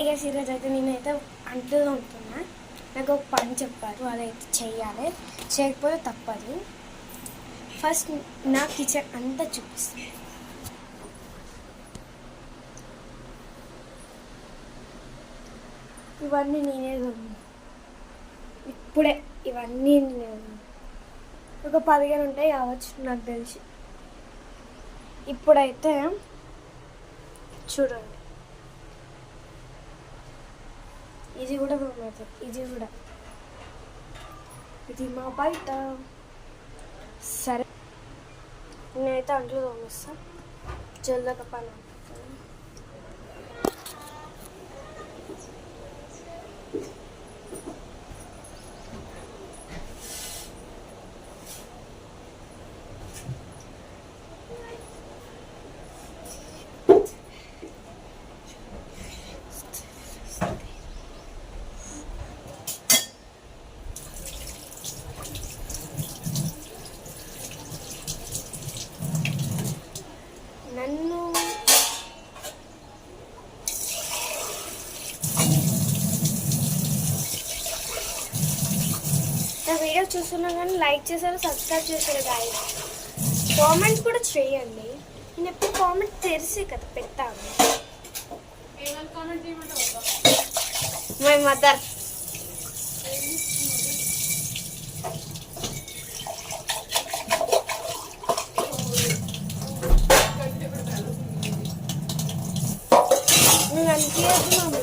Guys ఈరోజు అయితే నేనైతే అంట్లు తోముతున్నా. నాకు ఒక పని చెప్పారు, అదైతే చెయ్యాలి. చేయకపోతే తప్పదు. ఫస్ట్ నా కిచెన్ అంతా చూపిస్తాను. ఇవన్నీ నేనే ఇప్పుడే ఇవన్నీ ఒక 15 ఉంటాయి కావచ్చు నాకు తెలిసి. ఇప్పుడైతే చూడండి, ఇది కూడా ఇది మా బయట. సరే నేనైతే అంట్లు తోమిస్తా, జల్దక పని. నన్ను నా వీడియో చూస్తున్నా కానీ లైక్ చేశారు, సబ్స్క్రైబ్ చేశారు గాయ్స్. కామెంట్ కూడా చేయండి. నేను ఎప్పుడు కామెంట్ తెరిసే కదా పెట్టాను. మై మదర్ నువ్వు అనిపించదు